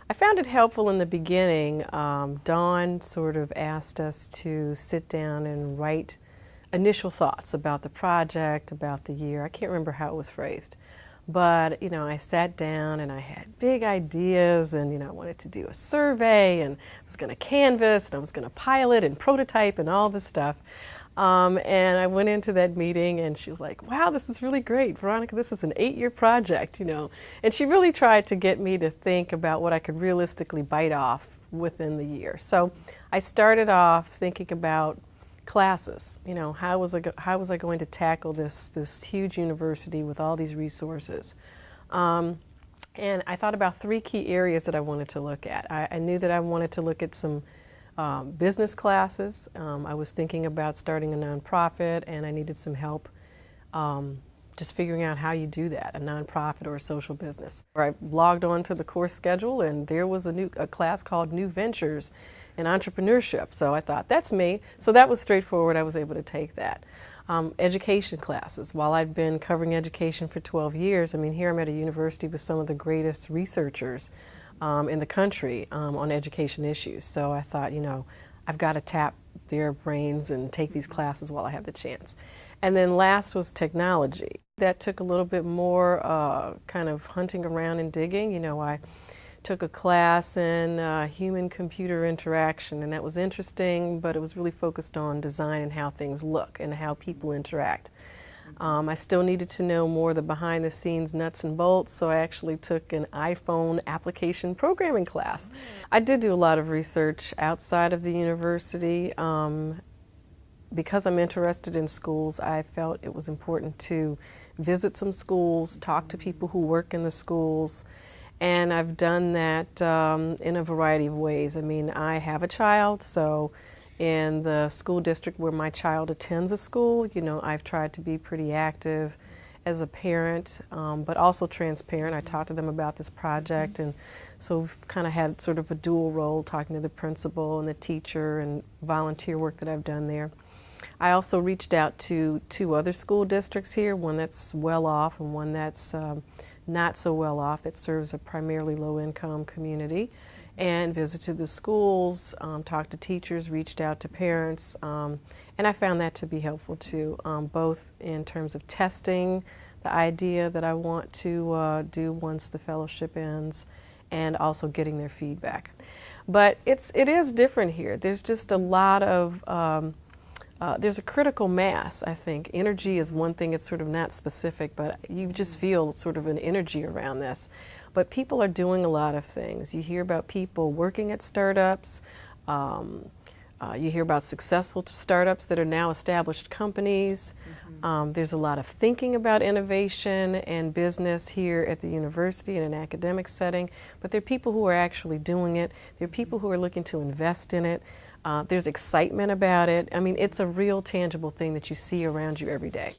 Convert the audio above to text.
I found it helpful in the beginning. Dawn sort of asked us to sit down and write initial thoughts about the project, about the year. I can't remember how it was phrased. But, I sat down and I had big ideas and, I wanted to do a survey and I was going to canvas and I was going to pilot and prototype and all this stuff. And I went into that meeting and she was like, wow, this is really great. Veronica, this is an 8-year project, And she really tried to get me to think about what I could realistically bite off within the year. So I started off thinking about classes. How was I going to tackle this huge university with all these resources? And I thought about 3 key areas that I wanted to look at. I knew that I wanted to look at some business classes. I was thinking about starting a nonprofit, and I needed some help just figuring out how you do that, a nonprofit or a social business. I logged on to the course schedule, and there was a class called New Ventures in Entrepreneurship. So I thought, that's me. So that was straightforward. I was able to take that. Education classes. While I'd been covering education for 12 years, here I'm at a university with some of the greatest researchers in the country on education issues. So I thought, I've got to tap their brains and take these classes while I have the chance. And then last was technology. That took a little bit more kind of hunting around and digging. I took a class in human-computer interaction, and that was interesting, but it was really focused on design and how things look and how people interact. I still needed to know more of the behind-the-scenes nuts and bolts, so I actually took an iPhone application programming class. I did do a lot of research outside of the university. Because I'm interested in schools, I felt it was important to visit some schools, talk to people who work in the schools, and I've done that in a variety of ways. I have a child, so in the school district where my child attends a school, I've tried to be pretty active as a parent, but also transparent. I talked to them about this project, and so we've kind of had sort of a dual role, talking to the principal and the teacher and volunteer work that I've done there. I also reached out to 2 other school districts here, one that's well off and one that's not so well off, that serves a primarily low-income community, and visited the schools, talked to teachers, reached out to parents, and I found that to be helpful too, both in terms of testing the idea that I want to do once the fellowship ends, and also getting their feedback. But it is different here. There's just a lot of there's a critical mass, I think. Energy is one thing, it's sort of not specific, but you just feel sort of an energy around this. But people are doing a lot of things. You hear about people working at startups. You hear about successful startups that are now established companies. There's a lot of thinking about innovation and business here at the university in an academic setting, but there are people who are actually doing it. There are people who are looking to invest in it. There's excitement about it. It's a real tangible thing that you see around you every day.